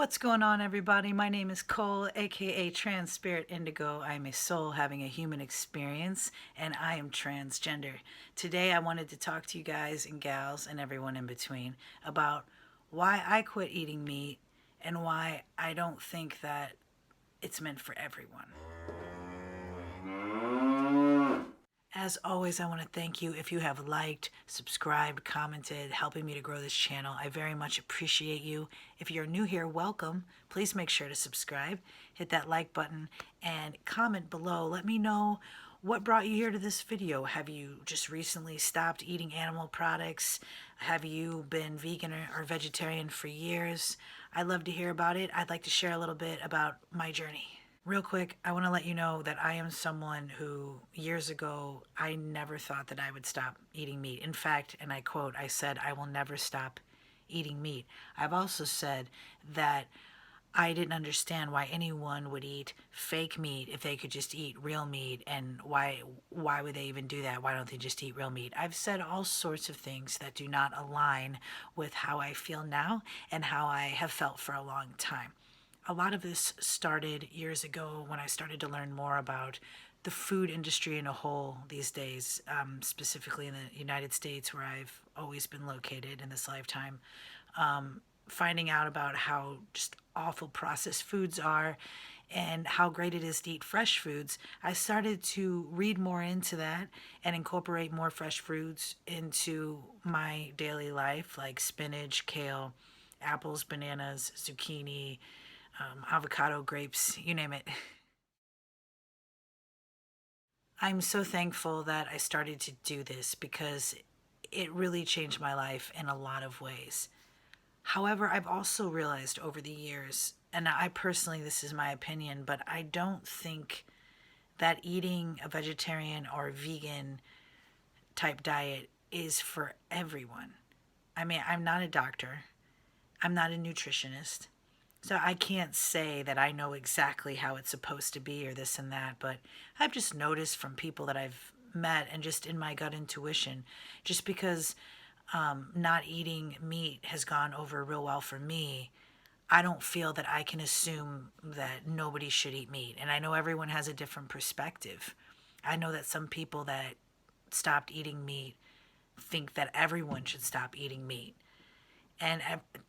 What's going on, everybody? My name is Cole, aka Trans Spirit Indigo. I am a soul having a human experience, and I am transgender. Today, I wanted to talk to you guys and gals and everyone in between about why I quit eating meat and why I don't think that it's meant for everyone. As always, I want to thank you if you have liked, subscribed, commented, helping me to grow this channel. I very much appreciate you. If you're new here, welcome. Please make sure to subscribe, hit that like button, and comment below. Let me know what brought you here to this video. Have you just recently stopped eating animal products? Have you been vegan or vegetarian for years? I'd love to hear about it. I'd like to share a little bit about my journey. Real quick, I want to let you know that I am someone who, years ago, I never thought that I would stop eating meat. In fact, and I quote, I said, I will never stop eating meat. I've also said that I didn't understand why anyone would eat fake meat if they could just eat real meat, and why would they even do that? Why don't they just eat real meat? I've said all sorts of things that do not align with how I feel now and how I have felt for a long time. A lot of this started years ago when I started to learn more about the food industry in a whole these days, specifically in the United States, where I've always been located in this lifetime. Finding out about how just awful processed foods are and how great it is to eat fresh foods, I started to read more into that and incorporate more fresh foods into my daily life, like spinach, kale, apples, bananas, zucchini, avocado, grapes, you name it. I'm so thankful that I started to do this because it really changed my life in a lot of ways. However, I've also realized over the years, and I personally, this is my opinion, but I don't think that eating a vegetarian or vegan type diet is for everyone. I mean, I'm not a doctor, I'm not a nutritionist. So I can't say that I know exactly how it's supposed to be or this and that, but I've just noticed from people that I've met and just in my gut intuition, just because not eating meat has gone over real well for me, I don't feel that I can assume that nobody should eat meat. And I know everyone has a different perspective. I know that some people that stopped eating meat think that everyone should stop eating meat, and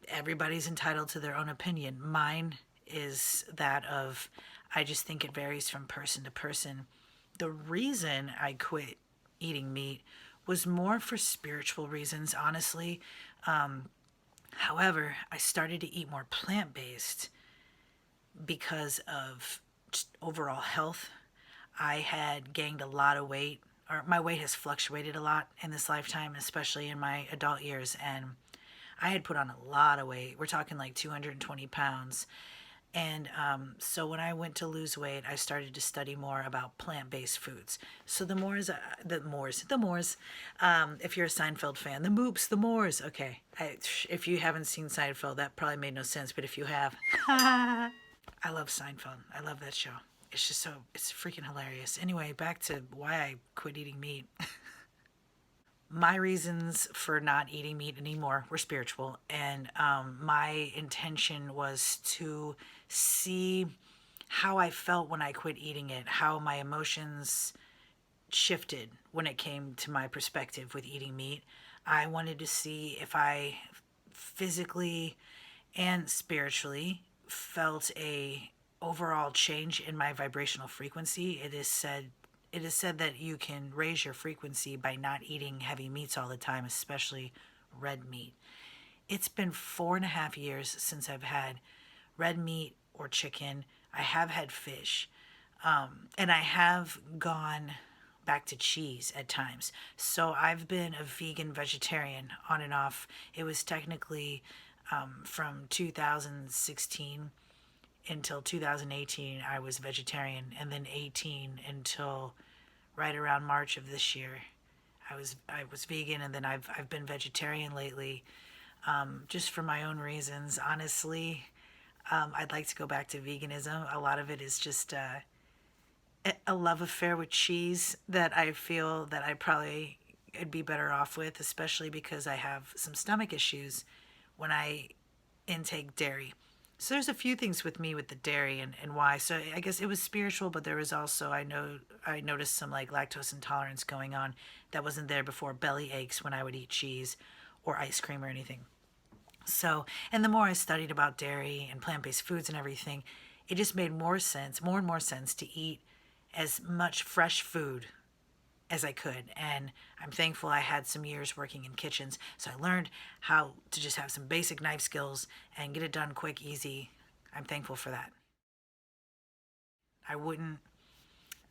everybody's entitled to their own opinion. Mine is that of, I just think it varies from person to person. The reason I quit eating meat was more for spiritual reasons, honestly. However, I started to eat more plant based because of just overall health. I had gained a lot of weight, or my weight has fluctuated a lot in this lifetime, especially in my adult years, and I had put on a lot of weight. We're talking like 220 pounds. And so when I went to lose weight, I started to study more about plant-based foods. So the Moors. If you're a Seinfeld fan, the Moops, the Moors. Okay, if you haven't seen Seinfeld, that probably made no sense. But if you have, I love Seinfeld. I love that show. It's just it's freaking hilarious. Anyway, back to why I quit eating meat. My reasons for not eating meat anymore were spiritual, and my intention was to see how I felt when I quit eating it, how my emotions shifted when it came to my perspective with eating meat. I wanted to see if I physically and spiritually felt a overall change in my vibrational frequency. It is said that you can raise your frequency by not eating heavy meats all the time, especially red meat. It's been 4.5 years since I've had red meat or chicken. I have had fish, and I have gone back to cheese at times. So I've been a vegan vegetarian on and off. It was technically from 2016 until 2018 I was vegetarian, and then 18 until right around March of this year I was vegan, and then I've been vegetarian lately, just for my own reasons. Honestly, I'd like to go back to veganism. A lot of it is just a love affair with cheese that I feel that I probably would be better off with, especially because I have some stomach issues when I intake dairy. So there's a few things with me with the dairy and why. So I guess it was spiritual, but there was also I noticed some like lactose intolerance going on that wasn't there before. Belly aches when I would eat cheese or ice cream or anything. So, and the more I studied about dairy and plant-based foods and everything, it just made more sense, more and more sense to eat as much fresh food as I could. And I'm thankful I had some years working in kitchens. So I learned how to just have some basic knife skills and get it done quick, easy. I'm thankful for that. I wouldn't,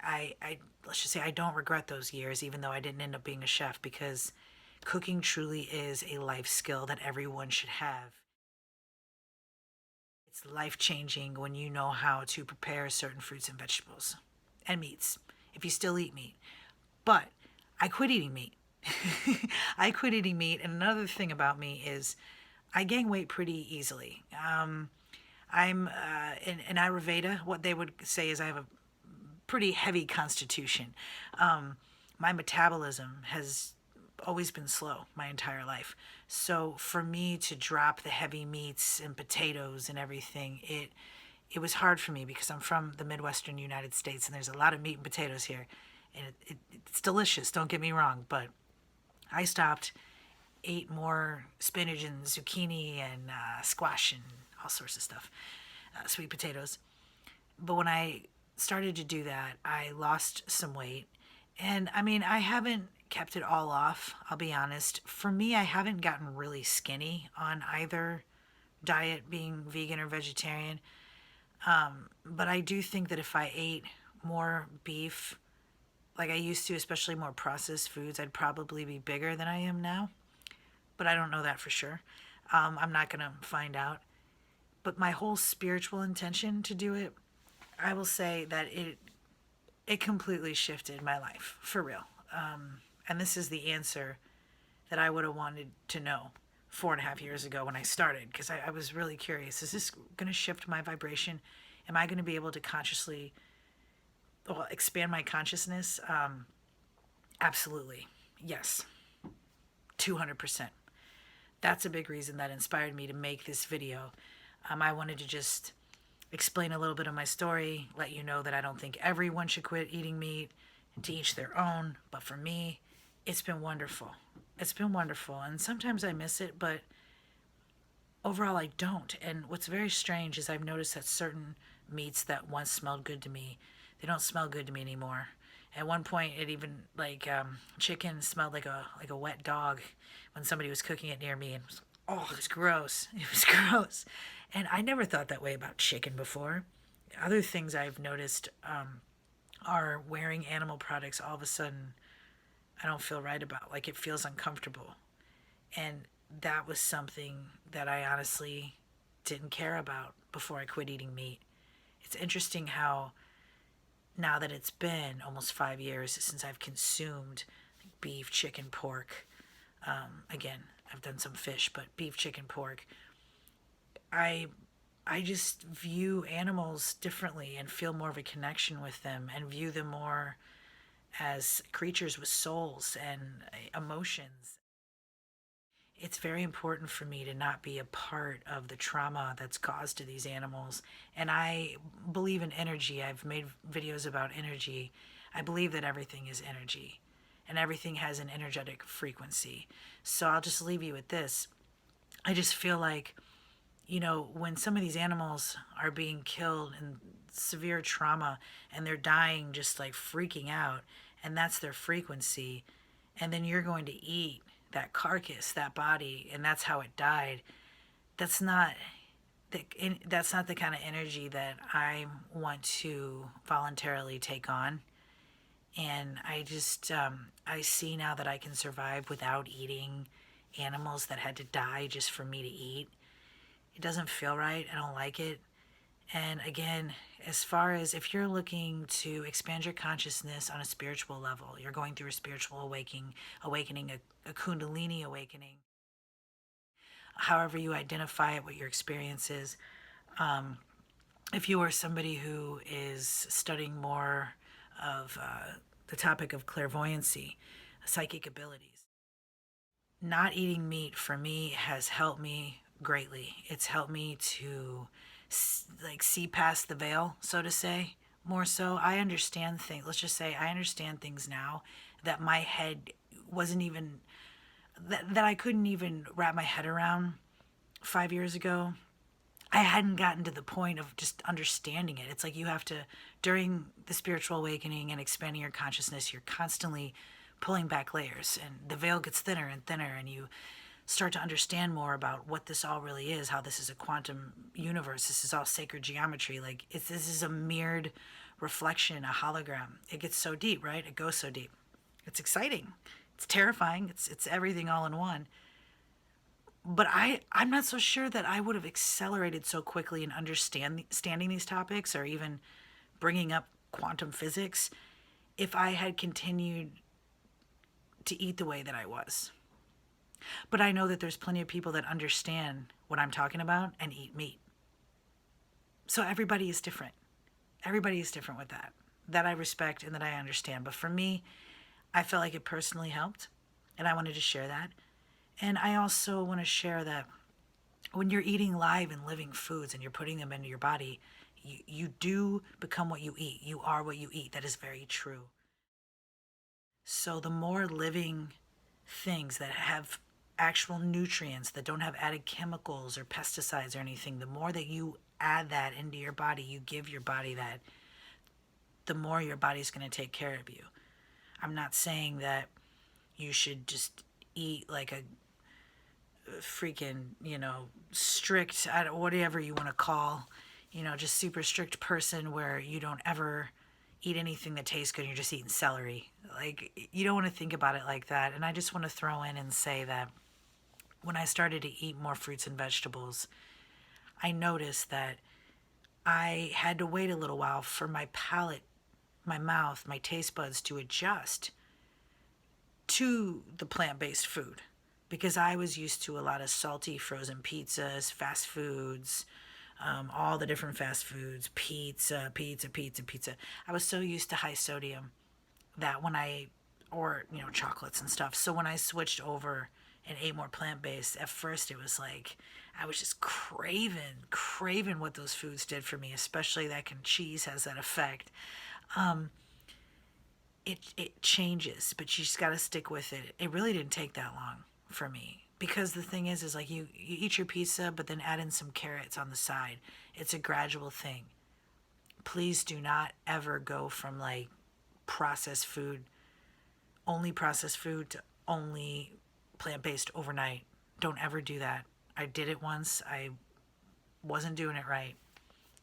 let's just say I don't regret those years, even though I didn't end up being a chef, because cooking truly is a life skill that everyone should have. It's life changing when you know how to prepare certain fruits and vegetables and meats, if you still eat meat. But I quit eating meat. I quit eating meat. And another thing about me is I gain weight pretty easily. I'm in Ayurveda, what they would say is I have a pretty heavy constitution. My metabolism has always been slow my entire life. So for me to drop the heavy meats and potatoes and everything, it was hard for me because I'm from the Midwestern United States and there's a lot of meat and potatoes here. And it's delicious, don't get me wrong, but I stopped, ate more spinach and zucchini and squash and all sorts of stuff, sweet potatoes. But when I started to do that, I lost some weight. And I mean, I haven't kept it all off, I'll be honest. For me, I haven't gotten really skinny on either diet, being vegan or vegetarian. But I do think that if I ate more beef, like I used to, especially more processed foods, I'd probably be bigger than I am now. But I don't know that for sure. I'm not going to find out. But my whole spiritual intention to do it, I will say that it completely shifted my life for real. And this is the answer that I would have wanted to know 4.5 years ago when I started, because I was really curious. Is this going to shift my vibration? Am I going to be able to consciously, well, expand my consciousness? Absolutely. Yes. 200%. That's a big reason that inspired me to make this video. I wanted to just explain a little bit of my story, let you know that I don't think everyone should quit eating meat, to each their own. But for me, it's been wonderful. It's been wonderful. And sometimes I miss it, but overall I don't. And what's very strange is I've noticed that certain meats that once smelled good to me, they don't smell good to me anymore. At one point, it even like chicken smelled like a wet dog when somebody was cooking it near me, and it was, oh, it was gross. It was gross, and I never thought that way about chicken before. Other things I've noticed are wearing animal products. All of a sudden, I don't feel right about. Like it feels uncomfortable, and that was something that I honestly didn't care about before I quit eating meat. It's interesting how now that it's been almost 5 years since I've consumed beef, chicken, pork, again, I've done some fish, but beef, chicken, pork, I I just view animals differently and feel more of a connection with them and view them more as creatures with souls and emotions. It's very important for me to not be a part of the trauma that's caused to these animals. And I believe in energy. I've made videos about energy. I believe that everything is energy and everything has an energetic frequency. So I'll just leave you with this. I just feel like, when some of these animals are being killed in severe trauma and they're dying just like freaking out, and that's their frequency, and then you're going to eat that carcass, that body, and that's how it died. That's not that's not the kind of energy that I want to voluntarily take on. And I see now that I can survive without eating animals that had to die just for me to eat. It doesn't feel right. I don't like it. And again, as far as if you're looking to expand your consciousness on a spiritual level, you're going through a spiritual awakening, a Kundalini awakening, however you identify it, what your experience is. If you are somebody who is studying more of the topic of clairvoyancy, psychic abilities, not eating meat for me has helped me greatly. It's helped me to like see past the veil, so to say, more so. I understand things. Let's just say I understand things now that my head wasn't even that I couldn't even wrap my head around 5 years ago. I hadn't gotten to the point of just understanding it. It's like you have to, during the spiritual awakening and expanding your consciousness, you're constantly pulling back layers, and the veil gets thinner and thinner, and you start to understand more about what this all really is, how this is a quantum universe. This is all sacred geometry. Like, this is a mirrored reflection, a hologram. It gets so deep, right? It goes so deep. It's exciting. It's terrifying. It's everything all in one. But I'm not so sure that I would have accelerated so quickly in understanding these topics, or even bringing up quantum physics, if I had continued to eat the way that I was. But I know that there's plenty of people that understand what I'm talking about and eat meat. So everybody is different. Everybody is different with that. That I respect and that I understand. But for me, I felt like it personally helped, and I wanted to share that. And I also want to share that when you're eating live and living foods and you're putting them into your body, you do become what you eat. You are what you eat. That is very true. So the more living things that have actual nutrients, that don't have added chemicals or pesticides or anything, the more that you add that into your body, you give your body that, the more your body's going to take care of you. I'm not saying that you should just eat like a freaking, strict, whatever you want to call, just super strict person where you don't ever eat anything that tastes good and you're just eating celery. Like, you don't want to think about it like that. And I just want to throw in and say that when I started to eat more fruits and vegetables, I noticed that I had to wait a little while for my palate, my mouth, my taste buds to adjust to the plant-based food, because I was used to a lot of salty frozen pizzas, fast foods, all the different fast foods, pizza. I was so used to high sodium that or chocolates and stuff. So when I switched over and ate more plant-based, at first it was like I was just craving what those foods did for me, especially that cheese has that effect. It changes, but you just got to stick with it. It really didn't take that long for me, because the thing is like you eat your pizza, but then add in some carrots on the side. It's a gradual thing. Please do not ever go from like only processed food to only plant-based overnight. Don't ever do that. I did it once. I wasn't doing it right.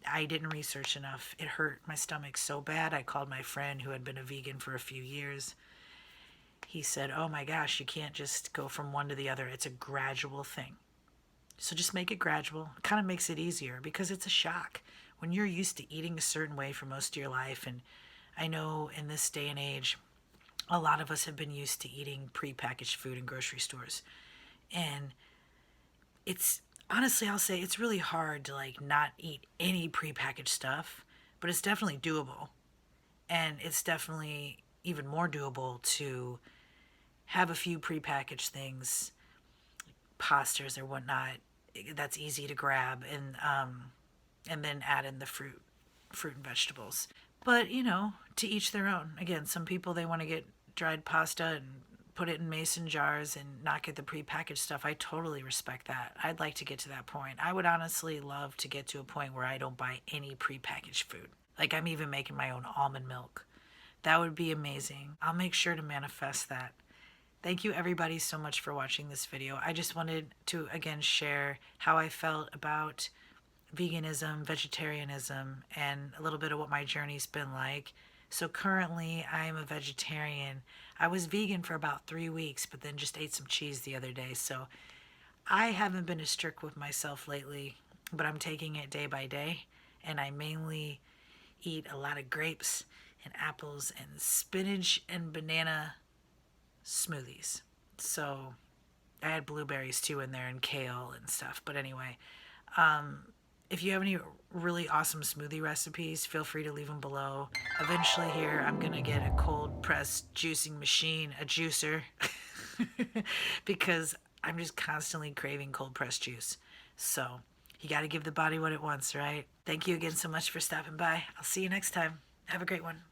I didn't research enough. It hurt my stomach so bad. I called my friend who had been a vegan for a few years. He said, "Oh my gosh, you can't just go from one to the other. It's a gradual thing." So just make it gradual. It kind of makes it easier, because it's a shock when you're used to eating a certain way for most of your life. And I know in this day and age, a lot of us have been used to eating prepackaged food in grocery stores. And it's honestly, I'll say it's really hard to like not eat any prepackaged stuff, but it's definitely doable. And it's definitely even more doable to have a few prepackaged things, pastas or whatnot, that's easy to grab, and then add in the fruit and vegetables. But to each their own. Again, some people, they want to get dried pasta and put it in mason jars and not get the prepackaged stuff. I totally respect that. I'd like to get to that point. I would honestly love to get to a point where I don't buy any prepackaged food. Like, I'm even making my own almond milk. That would be amazing. I'll make sure to manifest that. Thank you everybody so much for watching this video. I just wanted to again share how I felt about veganism, vegetarianism, and a little bit of what my journey's been like. So currently I'm a vegetarian. I was vegan for about 3 weeks, but then just ate some cheese the other day. So I haven't been as strict with myself lately, but I'm taking it day by day. And I mainly eat a lot of grapes and apples and spinach and banana smoothies. So I had blueberries too in there, and kale and stuff. But anyway, if you have any really awesome smoothie recipes, feel free to leave them below. Eventually here, I'm going to get a cold pressed juicing machine, a juicer, because I'm just constantly craving cold pressed juice. So You got to give the body what it wants, right? Thank you again so much for stopping by. I'll see you next time. Have a great one.